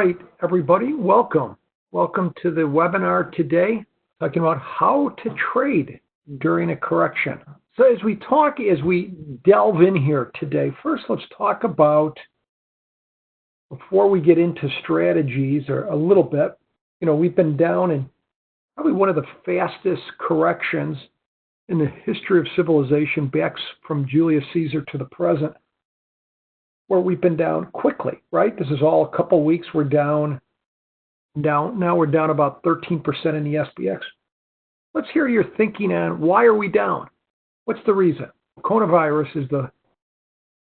right, everybody, welcome. Welcome to the webinar today, talking about how to trade during a correction. So as we delve in here today, first let's talk about, before we get into strategies or a little bit, we've been down in probably one of the fastest corrections in the history of civilization, back from Julius Caesar to the present, where we've been down quickly, right? This is all a couple weeks. We're down. Now we're down about 13% in the SPX. Let's hear your thinking on why are we down? What's the reason? Coronavirus is the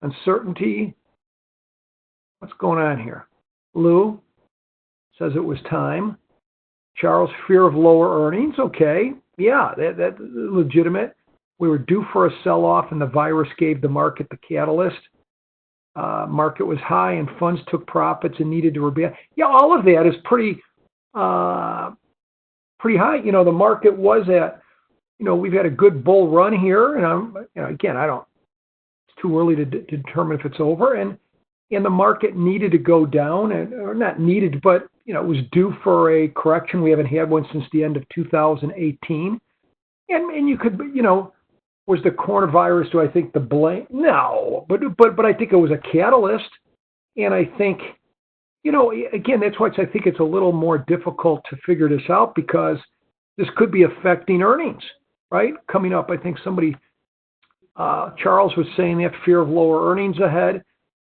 uncertainty. What's going on here? Lou says it was time. Charles, fear of lower earnings. Okay, yeah, that's legitimate. We were due for a sell-off, and the virus gave the market the catalyst. Market was high, and funds took profits and needed to rebalance. Yeah, all of that is pretty high. The market was at, we've had a good bull run here, and it's too early to determine if it's over. And the market needed to go down, or not needed, but it was due for a correction. We haven't had one since the end of 2018. And you could, was the coronavirus, do I think the blame? No, but I think it was a catalyst. And I think, again, that's why I think it's a little more difficult to figure this out, because this could be affecting earnings, right? Coming up, I think Charles was saying they have fear of lower earnings ahead.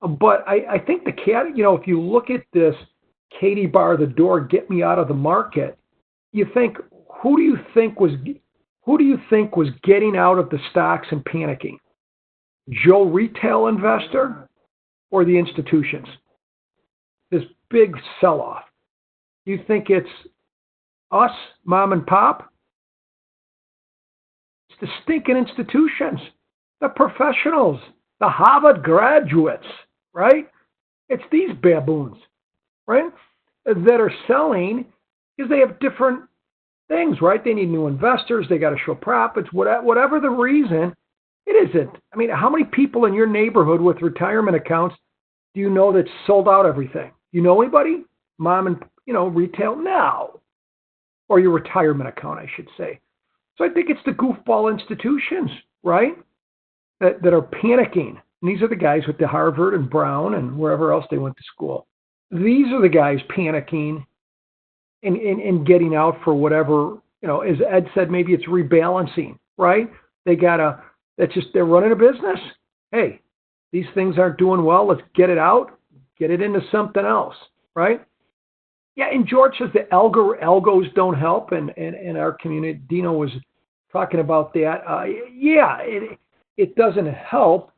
But I think if you look at this, Katie bar the door, get me out of the market, you think, who do you think was getting out of the stocks and panicking? Joe retail investor or the institutions? This big sell-off. You think it's us, mom and pop? It's the stinking institutions, the professionals, the Harvard graduates, right? It's these baboons, right, that are selling because they have different things, right? They need new investors. They got to show profits. Whatever the reason, it isn't. I mean, how many people in your neighborhood with retirement accounts do you know that sold out everything? You know anybody? Mom and, retail? No. Or your retirement account, I should say. So I think it's the goofball institutions, right, that are panicking. And these are the guys with the Harvard and Brown and wherever else they went to school. These are the guys panicking and getting out for whatever, as Ed said, maybe it's rebalancing, right? They're running a business. Hey, these things aren't doing well. Let's get it out, get it into something else, right? Yeah, and George says the algos don't help, and our community, Dino was talking about that. It doesn't help,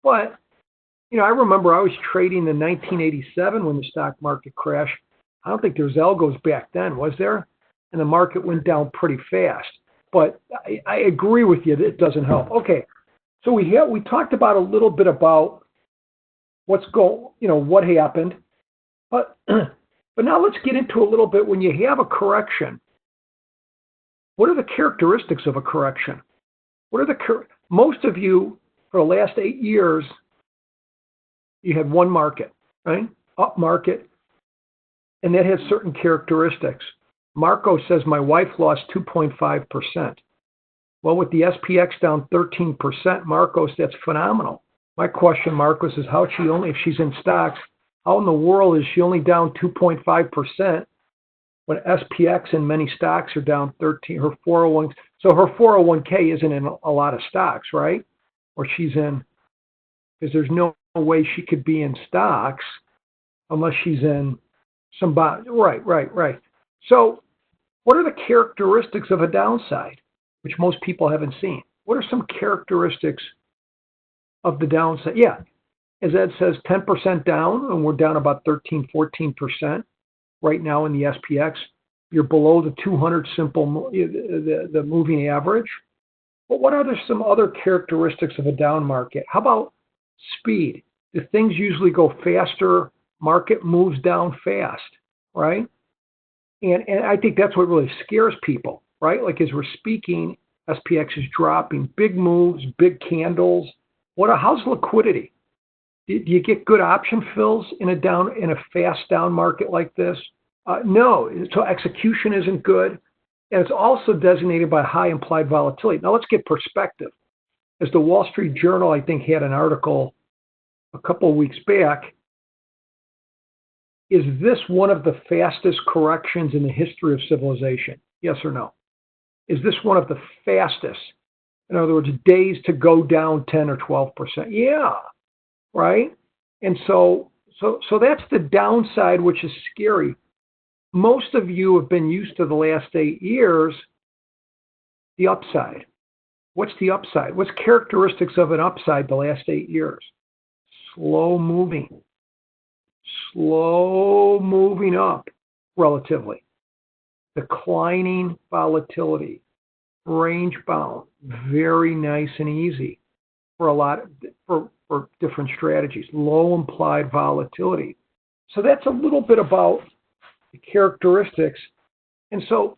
but, I remember I was trading in 1987 when the stock market crashed. I don't think there was algos back then, was there? And the market went down pretty fast. But I agree with you that it doesn't help. Okay, so we talked about a little bit about what happened. But now let's get into a little bit, when you have a correction, what are the characteristics of a correction? Most of you, for the last 8 years, you had one market, right? Up market. And that has certain characteristics. Marco says, my wife lost 2.5%. Well, with the SPX down 13%, Marcos, that's phenomenal. My question, Marcos, is if she's in stocks, how in the world is she only down 2.5% when SPX and many stocks are down 13? Her 401, so her 401k isn't in a lot of stocks, right? Or she's in, because there's no way she could be in stocks unless she's in somebody. Right. So what are the characteristics of a downside, which most people haven't seen? What are some characteristics of the downside? Yeah, as Ed says, 10% down, and we're down about 14% right now in the SPX. You're below the 200 simple, the moving average. But what are some other characteristics of a down market? How about speed? Do things usually go faster? Market moves down fast, right? And I think that's what really scares people, right? Like as we're speaking, SPX is dropping, big moves, big candles. How's liquidity? Do you get good option fills in a fast down market like this? No. So execution isn't good, and it's also designated by high implied volatility. Now let's get perspective. As the Wall Street Journal, I think, had an article a couple of weeks back, is this one of the fastest corrections in the history of civilization? Yes or no? Is this one of the fastest? In other words, days to go down 10 or 12%. Yeah, right? And so that's the downside, which is scary. Most of you have been used to the last 8 years, the upside. What's the upside? What's characteristics of an upside the last 8 years? Slow moving up relatively. Declining volatility, range bound, very nice and easy for different strategies. Low implied volatility. So that's a little bit about the characteristics. And so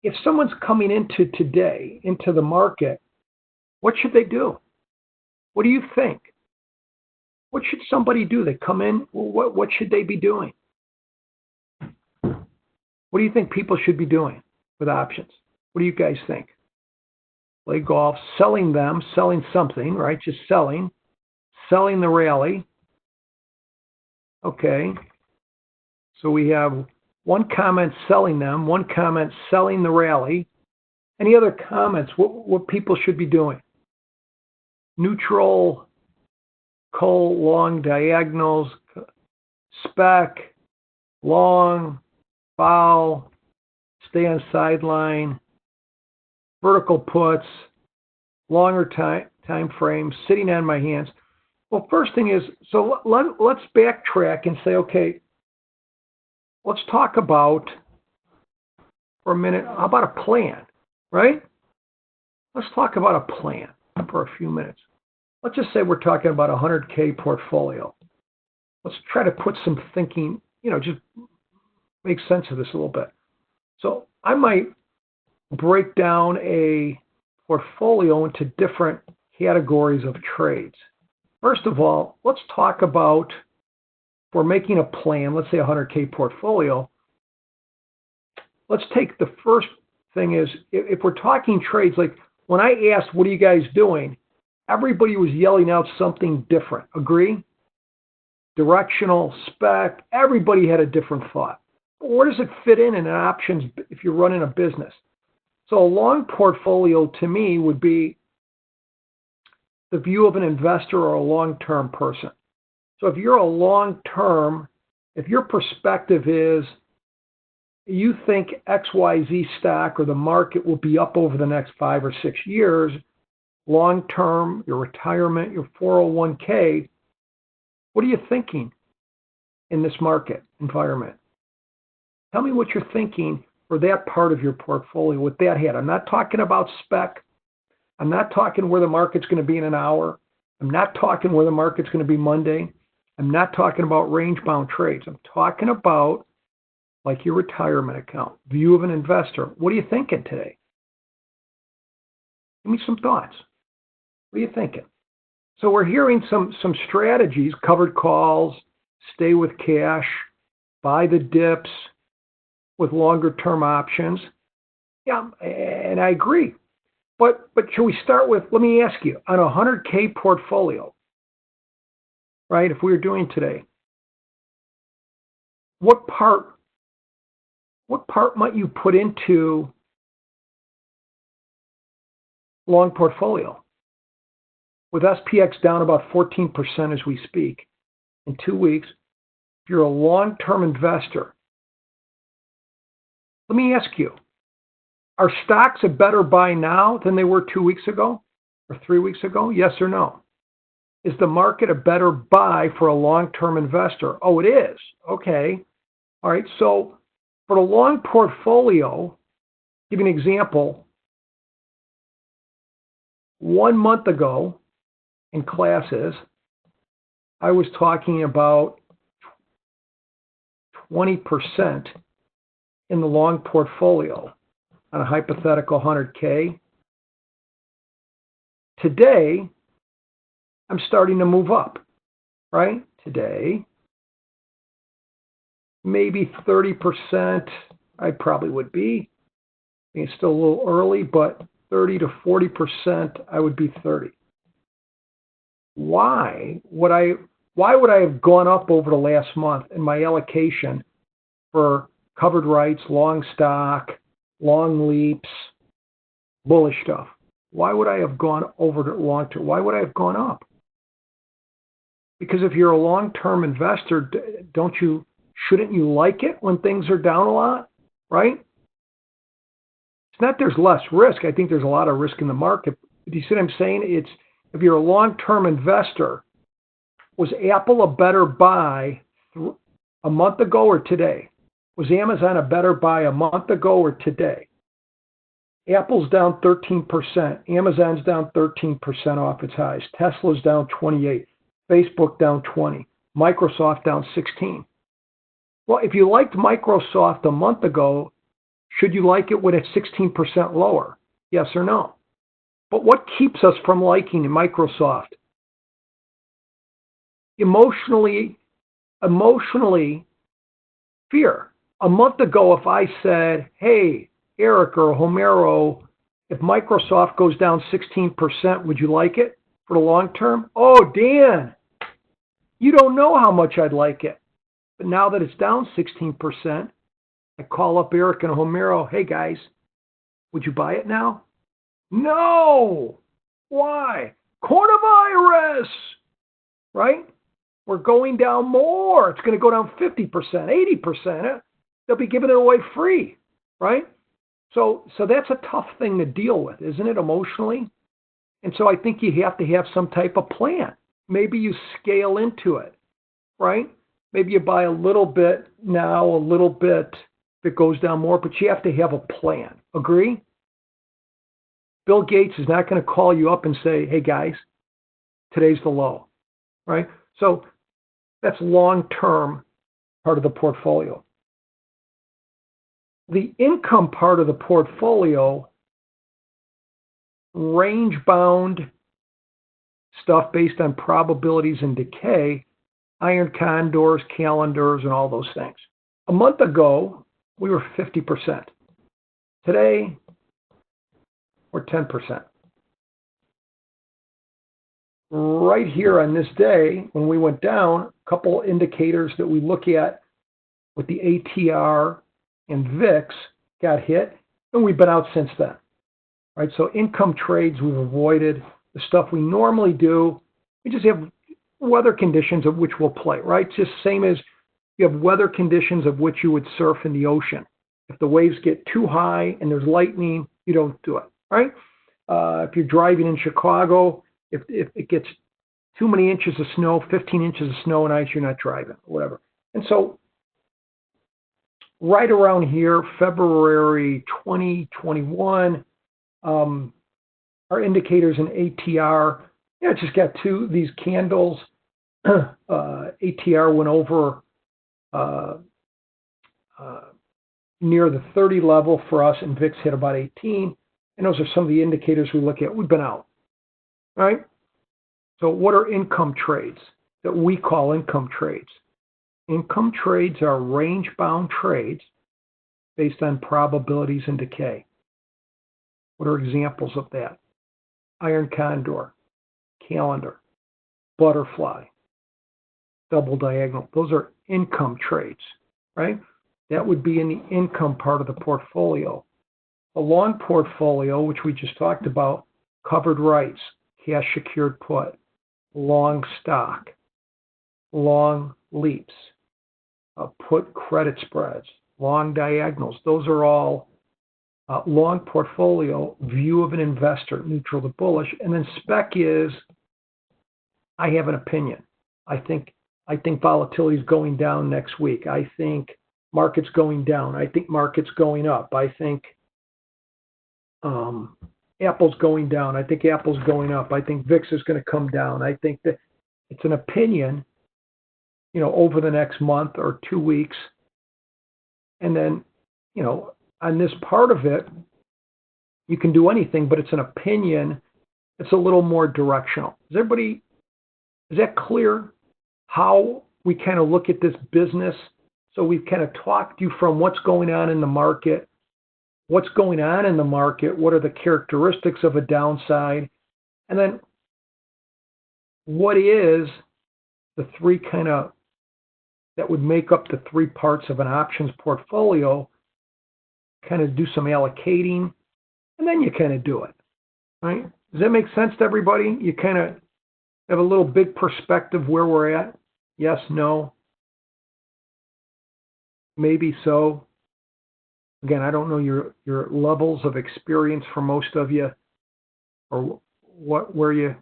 if someone's coming into the market, what should they do? What do you think? What should somebody do? They come in, what should they be doing? What do you think people should be doing with options? What do you guys think? Play golf, selling something, right? Just selling the rally. Okay. So we have one comment selling them, one comment selling the rally. Any other comments? What people should be doing? Neutral, call, long diagonals, spec, long, foul, stay on sideline, vertical puts, longer time frames, sitting on my hands. Well, first thing is, so let's backtrack and say, okay, let's talk about, for a minute, how about a plan, right? Let's talk about a plan for a few minutes. Let's just say we're talking about a 100K portfolio. Let's try to put some thinking, just make sense of this a little bit. So I might break down a portfolio into different categories of trades. First of all, let's talk about, if we're making a plan, let's say a 100K portfolio. Let's take the first thing is, if we're talking trades, like when I asked, what are you guys doing? Everybody was yelling out something different. Agree? Directional, spec, everybody had a different thought. But where does it fit in options if you're running a business? So a long portfolio to me would be the view of an investor or a long-term person. So if you're a long-term, if your perspective is you think XYZ stock or the market will be up over the next 5 or 6 years, long-term, your retirement, your 401k, what are you thinking in this market environment? Tell me what you're thinking for that part of your portfolio with that hat. I'm not talking about spec. I'm not talking where the market's going to be in an hour. I'm not talking where the market's going to be Monday. I'm not talking about range-bound trades. I'm talking about like your retirement account, view of an investor. What are you thinking today? Give me some thoughts. What are you thinking? So we're hearing some strategies, covered calls, stay with cash, buy the dips with longer term options. Yeah, and I agree. But should we start with, let me ask you, on a 100K portfolio, right, if we were doing today, what part might you put into long portfolio? With SPX down about 14% as we speak in 2 weeks, if you're a long-term investor, let me ask you, are stocks a better buy now than they were 2 weeks ago or 3 weeks ago? Yes or no? Is the market a better buy for a long-term investor? Oh, it is. Okay. All right. So for a long portfolio, give you an example. 1 month ago in classes, I was talking about 20% in the long portfolio on a hypothetical 100K. Today, I'm starting to move up, right? Today, maybe 30%, I probably would be. It's still a little early, but 30 to 40%, I would be 30. Why would I have gone up over the last month in my allocation for covered rights, long stock, long leaps, bullish stuff? Why would I have gone over to long term? Why would I have gone up? Because if you're a long-term investor, shouldn't you like it when things are down a lot, right? It's not there's less risk. I think there's a lot of risk in the market. Do you see what I'm saying? It's if you're a long-term investor, was Apple a better buy a month ago or today? Was Amazon a better buy a month ago or today? Apple's down 13%. Amazon's down 13% off its highs. Tesla's down 28%. Facebook down 20%. Microsoft down 16%. Well, if you liked Microsoft a month ago, should you like it when it's 16% lower? Yes or no? But what keeps us from liking Microsoft? Emotionally, fear. A month ago, if I said, hey, Eric or Homero, if Microsoft goes down 16%, would you like it for the long term? Oh, Dan, you don't know how much I'd like it. But now that it's down 16%, I call up Eric and Homero, hey guys, would you buy it now? No! Why? Coronavirus! Right? We're going down more. It's going to go down 50%, 80%. They'll be giving it away free, right? So that's a tough thing to deal with, isn't it, emotionally? And so I think you have to have some type of plan. Maybe you scale into it, right? Maybe you buy a little bit now, a little bit if it goes down more, but you have to have a plan. Agree? Bill Gates is not going to call you up and say, hey guys, today's the low, right? So that's long-term part of the portfolio. The income part of the portfolio, range-bound stuff based on probabilities and decay, iron condors, calendars, and all those things. A month ago, we were 50%. Today, we're 10%. Right here on this day, when we went down, a couple indicators that we look at with the ATR and VIX got hit, and we've been out since then. Right? So income trades we've avoided. The stuff we normally do, we just have weather conditions of which we'll play, right? Just same as you have weather conditions of which you would surf in the ocean. If the waves get too high and there's lightning, you don't do it, right? If you're driving in Chicago, if it gets too many inches of snow, 15 inches of snow and ice, you're not driving, whatever. And so right around here, February 2021, our indicators in ATR, it just got these candles. ATR went over near the 30 level for us, and VIX hit about 18. And those are some of the indicators we look at. We've been out, right? So what are income trades that we call income trades? Income trades are range-bound trades based on probabilities and decay. What are examples of that? Iron condor, calendar, butterfly, double diagonal. Those are income trades, right? That would be in the income part of the portfolio. A long portfolio, which we just talked about, covered rights, cash secured put, long stock, long leaps, put credit spreads, long diagonals. Those are all long portfolio view of an investor, neutral to bullish. And then spec is, I have an opinion. I think volatility is going down next week. I think market's going down. I think market's going up. I think Apple's going down. I think Apple's going up. I think VIX is going to come down. I think that it's an opinion, over the next month or 2 weeks. And then, on this part of it, you can do anything, but it's an opinion. It's a little more directional. Does everybody Is that clear how we kind of look at this business? So we've kind of talked you from what's going on in the market, what are the characteristics of a downside, and then what is the three kind of that would make up the three parts of an options portfolio, kind of do some allocating, and then you kind of do it, right? Does that make sense to everybody? You kind of have a little big perspective where we're at. Yes, no, maybe so. Again, I don't know your levels of experience for most of you, or what you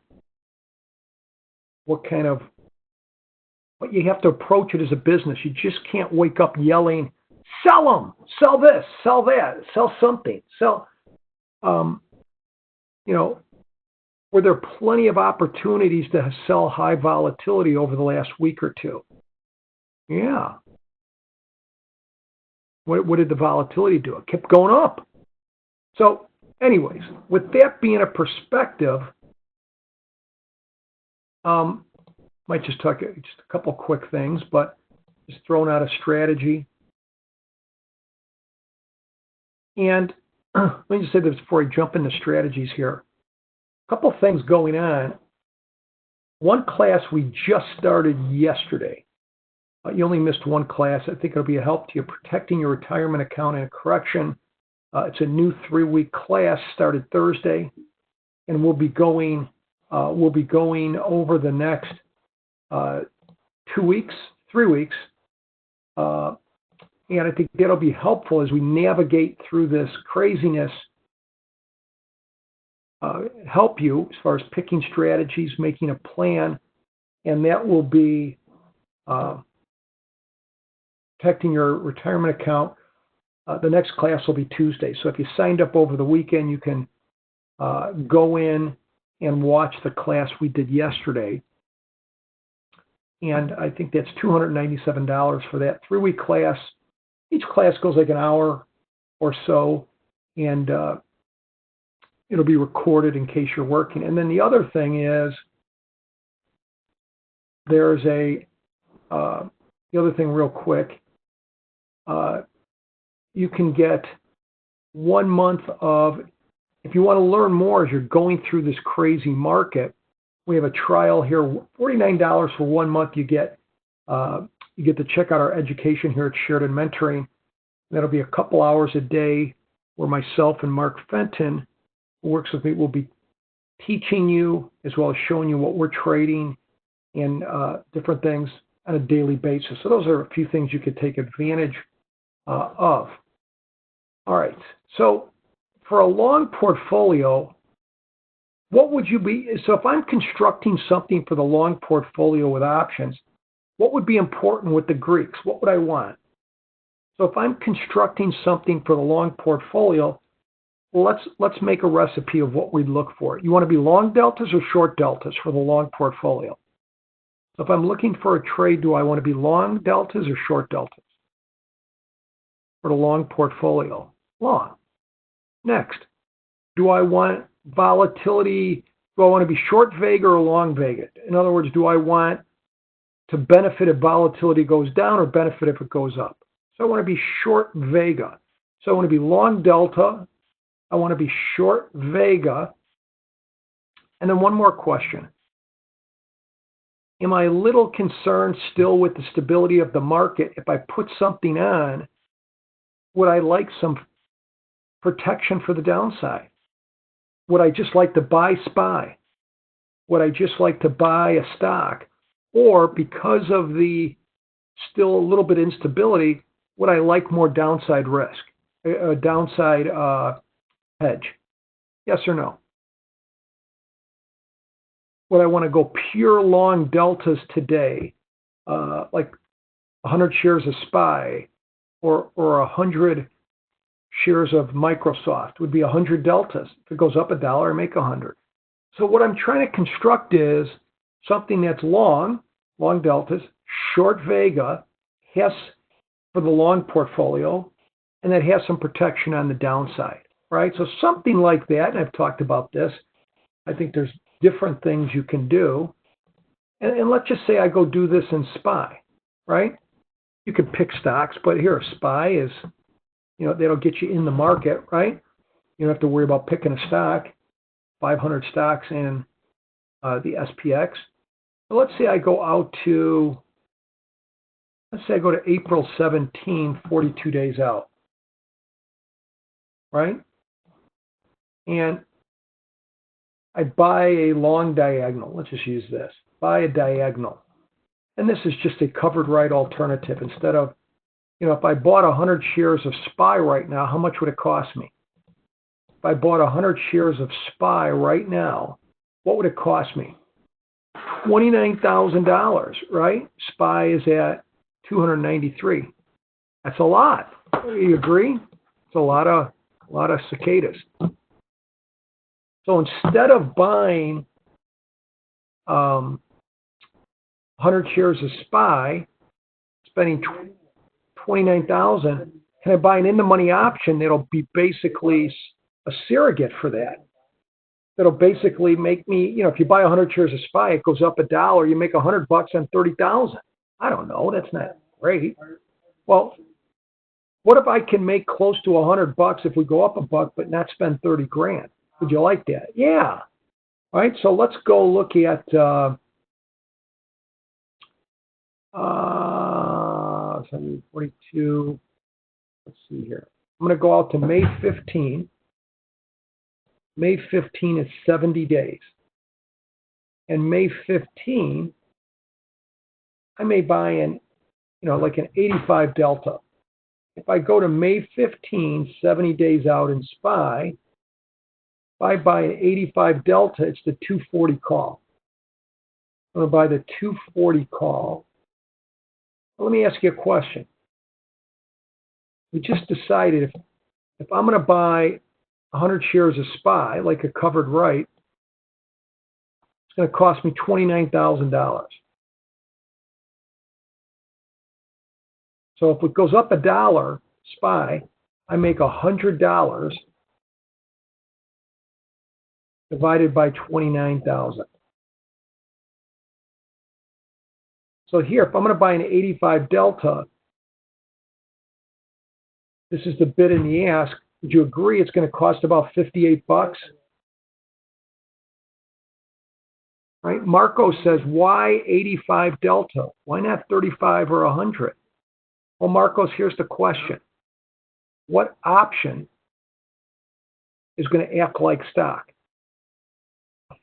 have to approach it as a business. You just can't wake up yelling, sell them, sell this, sell that, sell something, sell. Were there plenty of opportunities to sell high volatility over the last week or two? Yeah. What did the volatility do? It kept going up. So, anyways, with that being a perspective, might just talk just a couple quick things, but just throwing out a strategy. And let me just say this before I jump into strategies here. A couple things going on. One class we just started yesterday. You only missed one class. I think it'll be a help to you protecting your retirement account and correction. It's a new 3-week class started Thursday, and we'll be going over the next 3 weeks. And I think that'll be helpful as we navigate through this craziness, help you as far as picking strategies, making a plan, and that will be protecting your retirement account. The next class will be Tuesday. So if you signed up over the weekend, you can go in and watch the class we did yesterday. And I think that's $297 for that 3-week class. Each class goes like an hour or so, and it'll be recorded in case you're working. And then the other thing is there's the other thing real quick, you can get 1 month of, if you want to learn more as you're going through this crazy market, we have a trial here, $49 for 1 month. You get to check out our education here at Sheridan Mentoring. That'll be a couple hours a day where myself and Mark Fenton, who works with me, will be teaching you as well as showing you what we're trading and different things on a daily basis. So those are a few things you could take advantage of. All right. So for a long portfolio, what would you be? So if I'm constructing something for the long portfolio with options, what would be important with the Greeks? What would I want? So if I'm constructing something for the long portfolio, well, let's make a recipe of what we'd look for. You want to be long deltas or short deltas for the long portfolio? So if I'm looking for a trade, do I want to be long deltas or short deltas for the long portfolio? Long. Next, do I want volatility? Do I want to be short Vega or long Vega? In other words, do I want to benefit if volatility goes down or benefit if it goes up? So I want to be short Vega. So I want to be long delta. I want to be short Vega. And then one more question. Am I a little concerned still with the stability of the market? If I put something on, would I like some protection for the downside? Would I just like to buy SPY? Would I just like to buy a stock? Or because of the still a little bit instability, would I like more downside risk, a downside hedge? Yes or no? Would I want to go pure long deltas today, like 100 shares of SPY or 100 shares of Microsoft? Would be 100 deltas. If it goes up $1, I make 100. So what I'm trying to construct is something that's long deltas, short Vega, has for the long portfolio, and that has some protection on the downside, right? So something like that, and I've talked about this. I think there's different things you can do. And let's just say I go do this in SPY, right? You could pick stocks, but here, SPY is, that'll get you in the market, right? You don't have to worry about picking a stock, 500 stocks in the SPX. So let's say I go out to, let's say I go to April 17, 42 days out, right? And I buy a long diagonal. Let's just use this. Buy a diagonal. And this is just a covered right alternative. Instead of, if I bought 100 shares of SPY right now, how much would it cost me? If I bought 100 shares of SPY right now, what would it cost me? $29,000, right? SPY is at 293. That's a lot. You agree? It's a lot of cicadas. So instead of buying 100 shares of SPY, spending $29,000, can I buy an in-the-money option that'll be basically a surrogate for that? That'll basically make me, if you buy 100 shares of SPY, it goes up $1, you make $100 on 30,000. I don't know, that's not great. Well, what if I can make close to $100 if we go up $1, but not spend 30 grand? Would you like that? Yeah. All right, so let's go look at 42. Let's see here. I'm going to go out to May 15. May 15 is 70 days. And May 15, I may buy like an 85 delta. If I go to May 15, 70 days out in SPY, if I buy an 85 delta, it's the 240 call. I'm going to buy the 240 call. Well, let me ask you a question. We just decided if I'm going to buy 100 shares of SPY, like a covered right, it's going to cost me $29,000. So if it goes up $1, SPY, I make $100 divided by 29,000. So here, if I'm going to buy an 85 delta, this is the bid and the ask. Would you agree it's going to cost about $58? Right? Marco says, why 85 delta? Why not 35 or 100? Well, Marcos, here's the question. What option is going to act like stock?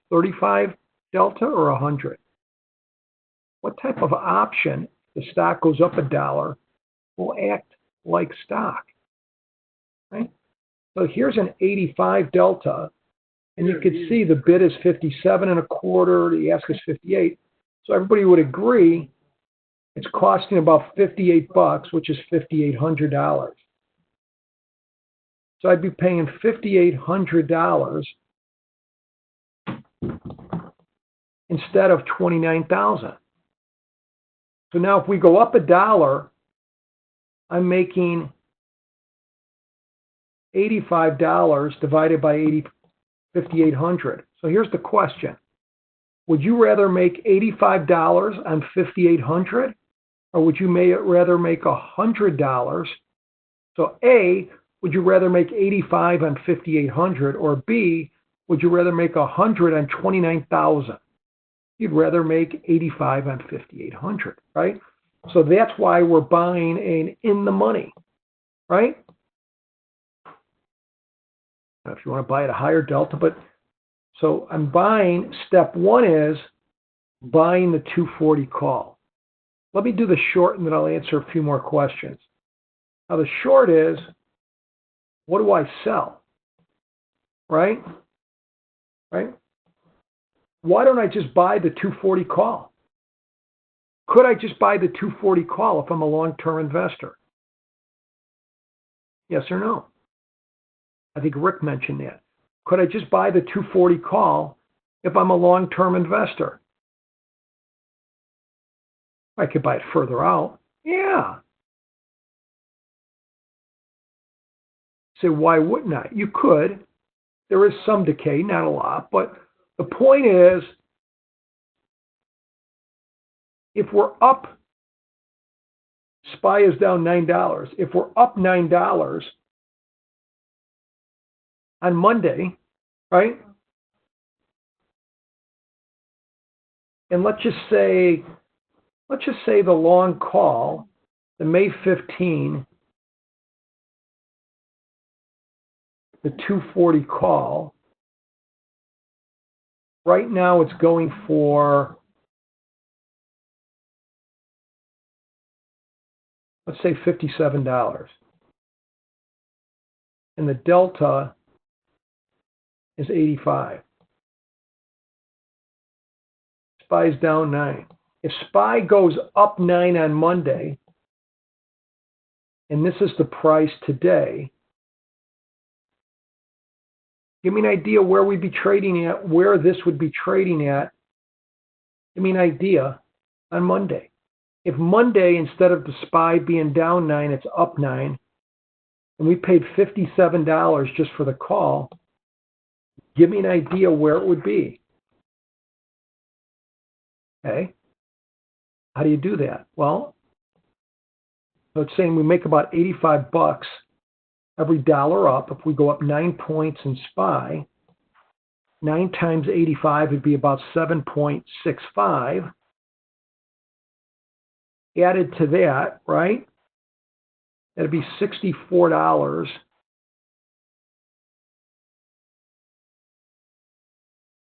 35 delta or 100? What type of option, if the stock goes up $1, will act like stock? Right? So here's an 85 delta, and you can see the bid is 57 and a quarter, the ask is 58. So everybody would agree it's costing about $58, which is $5,800. So I'd be paying $5,800 instead of $29,000. So now if we go up $1, I'm making $85 divided by 5,800. So here's the question. Would you rather make $85 on 5,800, or would you rather make $100? So A, would you rather make 85 on 5,800, or B, would you rather make 100 on 29,000? You'd rather make 85 on 5,800, right? So that's why we're buying an in the money, right? Now, if you want to buy at a higher delta, but so I'm buying, step one is buying the 240 call. Let me do the short and then I'll answer a few more questions. Now the short is, what do I sell? Right? Right? Why don't I just buy the 240 call? Could I just buy the 240 call if I'm a long-term investor? Yes or no? I think Rick mentioned that. Could I just buy the 240 call if I'm a long-term investor? I could buy it further out. Yeah. Say, why wouldn't I? You could. There is some decay, not a lot, but the point is, If we're up, SPY is down $9. If we're up $9 on Monday, right? And let's just say the long call, the May 15, the 240 call, right now it's going for, let's say $57. And the delta is 85. SPY is down 9. If SPY goes up 9 on Monday, and this is the price today, give me an idea where we'd be trading at, where this would be trading at. Give me an idea on Monday. If Monday, instead of the SPY being down 9, it's up 9, and we paid $57 just for the call, give me an idea where it would be. Okay? How do you do that? Well, so it's saying we make about 85 bucks every dollar up. If we go up 9 points in SPY, 9 times 85 would be about 7.65. Added to that, right? That'd be $64.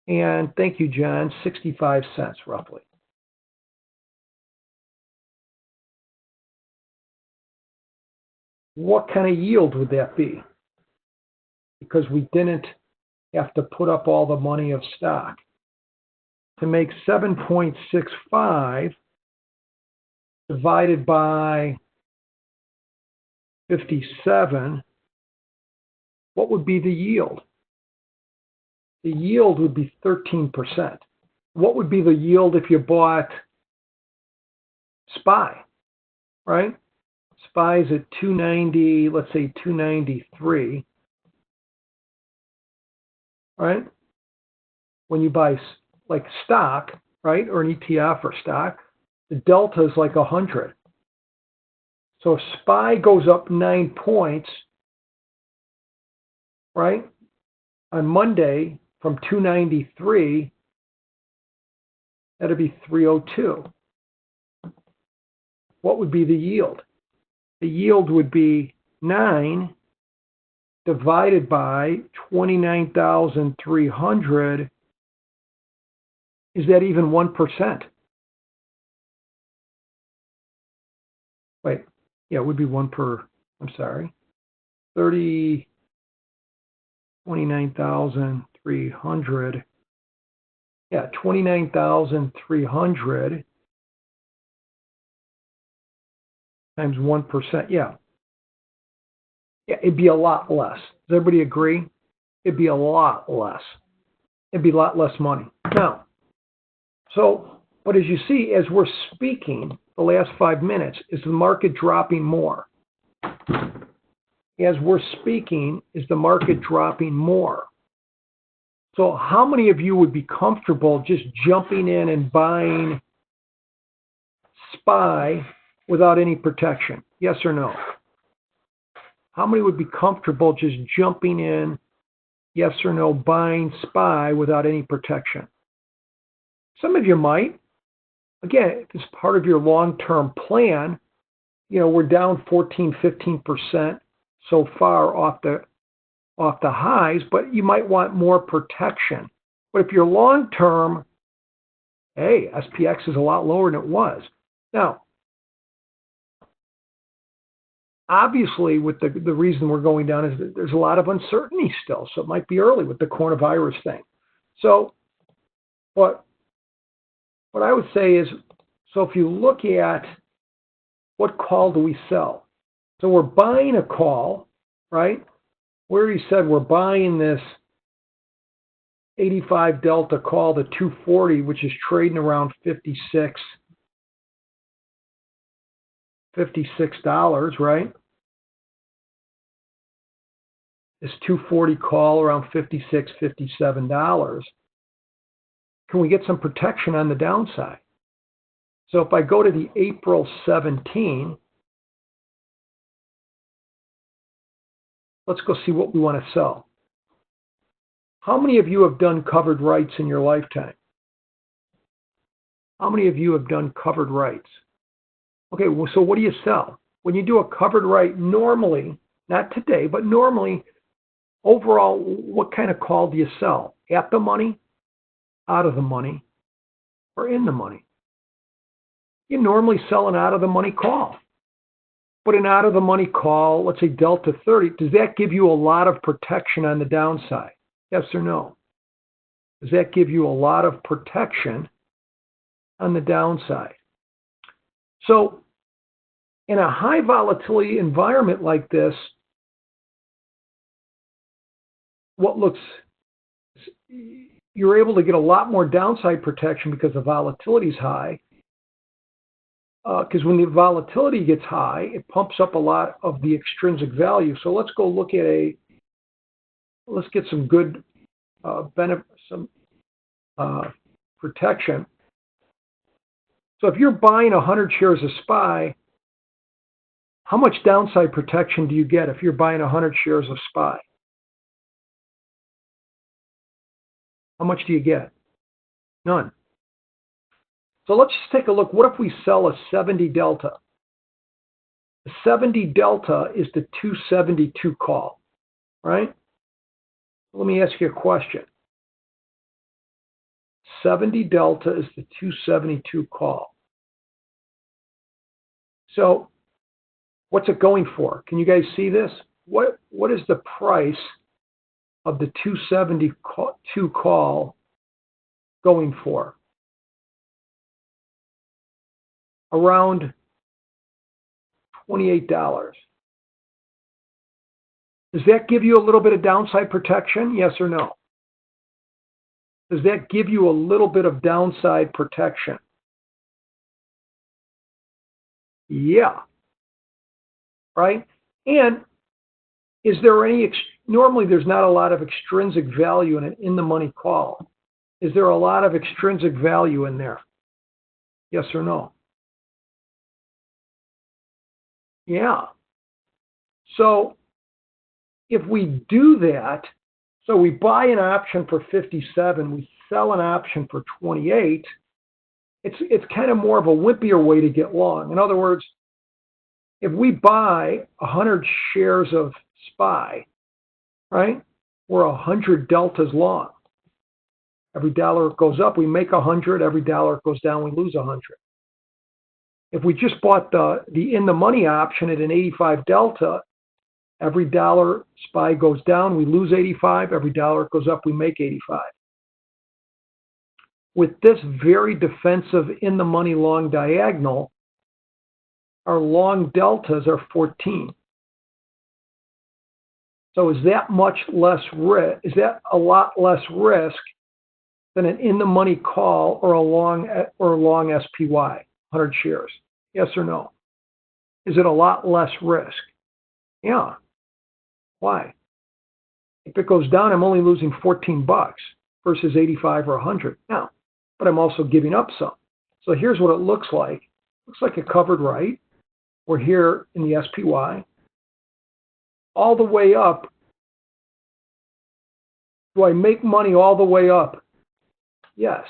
And thank you, John, 65 cents roughly. What kind of yield would that be? Because we didn't have to put up all the money of stock. To make 7.65 divided by 57, what would be the yield? The yield would be 13%. What would be the yield if you bought SPY, right? SPY is at 290, let's say 293, right? When you buy like stock, right, or an ETF or stock, the delta is like 100. So if SPY goes up 9 points, right, on Monday from 293, that'd be 302. What would be the yield? The yield would be 9 divided by 29,300. Is that even 1%? Wait, yeah, it would be 1 per, I'm sorry, 29,300. Yeah, 29,300 times 1%. Yeah. Yeah, it'd be a lot less. Does everybody agree? It'd be a lot less. It'd be a lot less money. Now, so, but as you see, as we're speaking, the last 5 minutes, is the market dropping more? As we're speaking, is the market dropping more? So how many of you would be comfortable just jumping in and buying SPY without any protection? Yes or no? How many would be comfortable just jumping in, yes or no, buying SPY without any protection? Some of you might. Again, if it's part of your long-term plan, you know, we're down 14, 15% so far off the highs, but you might want more protection. But if you're long-term, hey, SPX is a lot lower than it was. Now, obviously, with the reason we're going down is that there's a lot of uncertainty still, so it might be early with the coronavirus thing. So, what I would say is, so if you look at what call do we sell? So we're buying a call, right? We already said we're buying this 85 delta call, the 240, which is trading around $56, right? This 240 call around $56, $57. Can we get some protection on the downside? So if I go to the April 17, let's go see what we want to sell. How many of you have done covered rights in your lifetime? How many of you have done covered rights? Okay, well, so what do you sell? When you do a covered right, normally, not today, but normally, overall, what kind of call do you sell? At the money, out of the money, or in the money? You normally sell an out of the money call. But an out of the money call, let's say Delta 30, does that give you a lot of protection on the downside? Yes or no? Does that give you a lot of protection on the downside? So in a high volatility environment like this, you're able to get a lot more downside protection because the volatility is high. Because when the volatility gets high, it pumps up a lot of the extrinsic value. So let's go look at let's get some good protection. So if you're buying 100 shares of SPY, how much downside protection do you get if you're buying 100 shares of SPY? How much do you get? None. So let's just take a look. What if we sell a 70 delta? The 70 delta is the 272 call, right? Let me ask you a question. 70 delta is the 272 call. So what's it going for? Can you guys see this? What is the price of the 272 call going for? Around $28. Does that give you a little bit of downside protection? Yes or no? Does that give you a little bit of downside protection? Yeah. Right? And is there normally there's not a lot of extrinsic value in an in-the-money call. Is there a lot of extrinsic value in there? Yes or no? Yeah. So if we do that, so we buy an option for 57, we sell an option for 28, it's kind of more of a wimpier way to get long. In other words, if we buy 100 shares of SPY, right, we're 100 deltas long. Every dollar it goes up, we make 100. Every dollar it goes down, we lose 100. If we just bought the in-the-money option at an 85 delta, every dollar SPY goes down, we lose 85. Every dollar it goes up, we make 85. With this very defensive in-the-money long diagonal, our long deltas are 14. So is that much less risk? Is that a lot less risk than an in-the-money call or a long SPY, 100 shares? Yes or no? Is it a lot less risk? Yeah. Why? If it goes down, I'm only losing $14 versus 85 or 100. Now, but I'm also giving up some. So here's what it looks like. It looks like a covered right. We're here in the SPY. All the way up. Do I make money all the way up? Yes.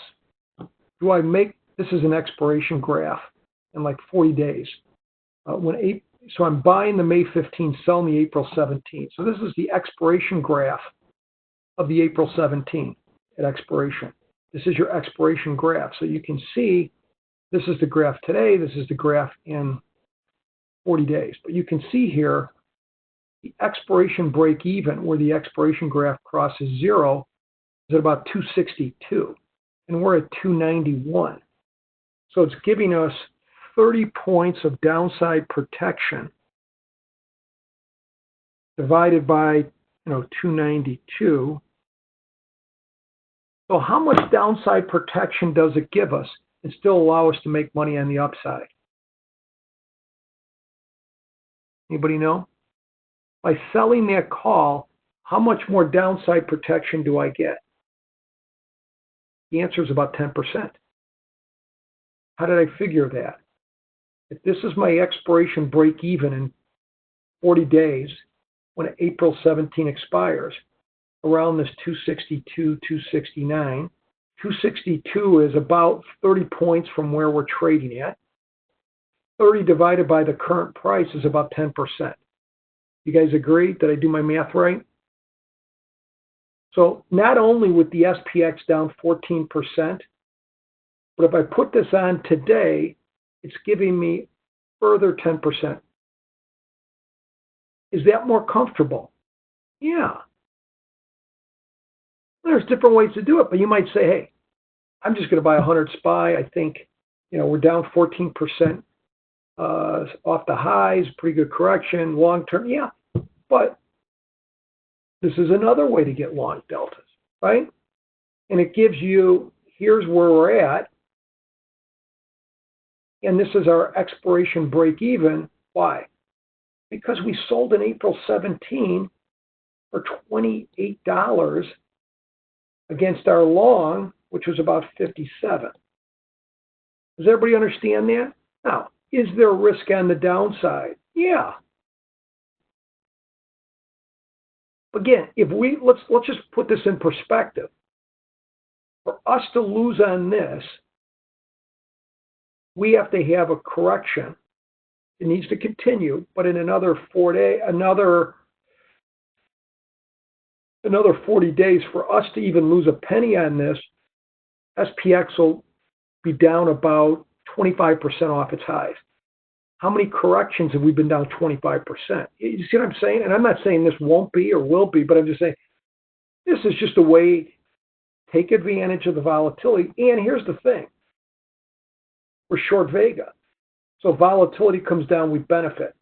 This is an expiration graph in like 40 days. So I'm buying the May 15, selling the April 17. So this is the expiration graph of the April 17 at expiration. This is your expiration graph. So you can see this is the graph today. This is the graph in 40 days. But you can see here the expiration break even, where the expiration graph crosses zero, is at about 262. And we're at 291. So it's giving us 30 points of downside protection divided by 292. So how much downside protection does it give us and still allow us to make money on the upside? Anybody know? By selling that call, how much more downside protection do I get? The answer is about 10%. How did I figure that? If this is my expiration break even in 40 days when April 17 expires, around this 262, 269, 262 is about 30 points from where we're trading at. 30 divided by the current price is about 10%. You guys agree? Did I do my math right? So not only with the SPX down 14%, but if I put this on today, it's giving me further 10%. Is that more comfortable? Yeah. There's different ways to do it, but you might say, hey, I'm just going to buy 100 SPY. I think, we're down 14% off the highs, pretty good correction, long term. Yeah, but this is another way to get long deltas, right? And it gives you, here's where we're at, and this is our expiration break even. Why? Because we sold in April 17 for $28 against our long, which was about 57. Does everybody understand that? Now, is there risk on the downside? Yeah. Again, if let's just put this in perspective. For us to lose on this, we have to have a correction. It needs to continue, but in another 40 days for us to even lose a penny on this, SPX will be down about 25% off its highs. How many corrections have we been down 25%? You see what I'm saying? And I'm not saying this won't be or will be, but I'm just saying this is just a way to take advantage of the volatility. And here's the thing. We're short Vega. So volatility comes down, we benefit.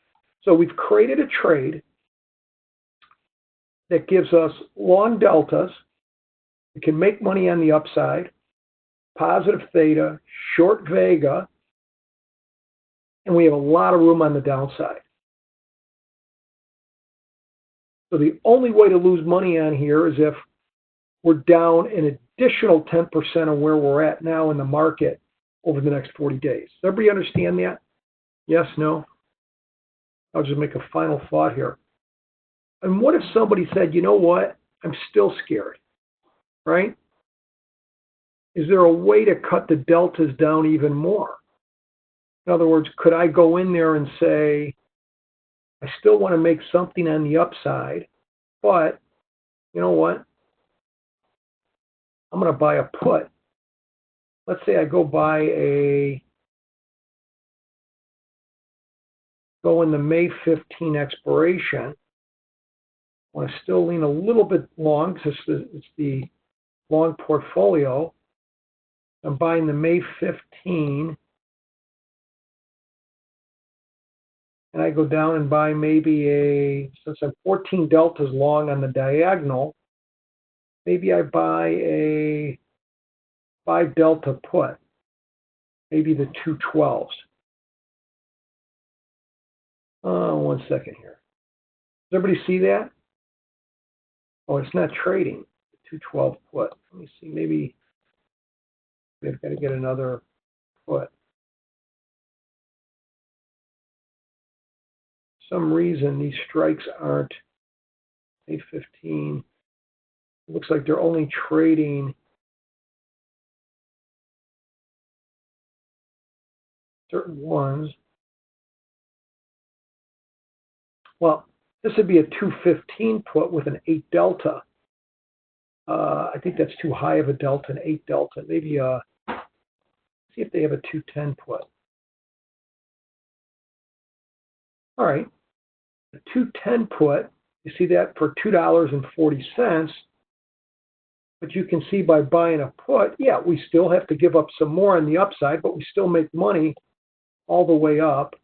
So we've created a trade that gives us long deltas. We can make money on the upside, positive theta, short Vega, and we have a lot of room on the downside. So the only way to lose money on here is if we're down an additional 10% of where we're at now in the market over the next 40 days. Does everybody understand that? Yes, no? I'll just make a final thought here. And what if somebody said, you know what? I'm still scared, right? Is there a way to cut the deltas down even more? In other words, could I go in there and say, I still want to make something on the upside, but you know what? I'm going to buy a put. Let's say I go in the May 15 expiration. I want to still lean a little bit long because it's the long portfolio. I'm buying the May 15. And I go down and buy maybe since I'm 14 deltas long on the diagonal, maybe I buy a 5 delta put, maybe the 212s. One second here. Does everybody see that? Oh, it's not trading. The 212 put. Let me see. Maybe I've got to get another put. For some reason, these strikes aren't A15. It looks like they're only trading certain ones. Well, this would be a 215 put with an 8 delta. I think that's too high of a delta, an 8 delta. Maybe see if they have a 210 put. All right, a 210 put, you see that for $2.40. But you can see by buying a put, yeah, we still have to give up some more on the upside, but we still make money all the way up.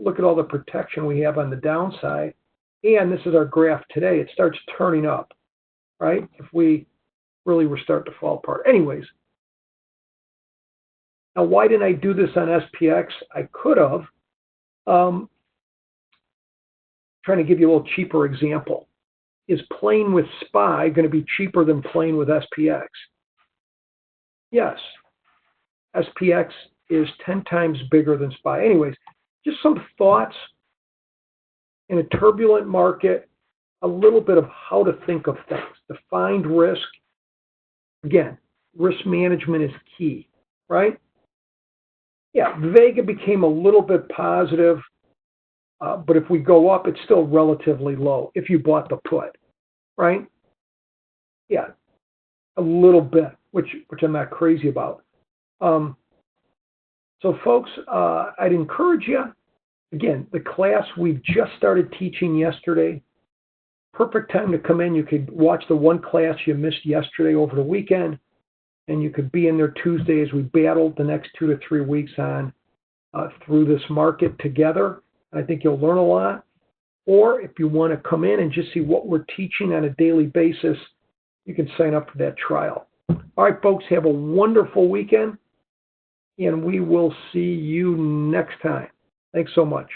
Look at all the protection we have on the downside. And this is our graph today. It starts turning up, right? If we really were starting to fall apart. Anyways, now why didn't I do this on SPX? I could have. Trying to give you a little cheaper example. Is playing with SPY going to be cheaper than playing with SPX? Yes. SPX is 10 times bigger than SPY. Anyways, just some thoughts in a turbulent market, a little bit of how to think of things. Defined risk. Again, risk management is key, right? Yeah, Vega became a little bit positive, but if we go up, it's still relatively low if you bought the put, right? Yeah, a little bit, which I'm not crazy about. So folks, I'd encourage you, again, the class we just started teaching yesterday, perfect time to come in. You could watch the one class you missed yesterday over the weekend, and you could be in there Tuesday as we battle the next 2 to 3 weeks on through this market together. I think you'll learn a lot. Or if you want to come in and just see what we're teaching on a daily basis, you can sign up for that trial. All right, folks, have a wonderful weekend, and we will see you next time. Thanks so much.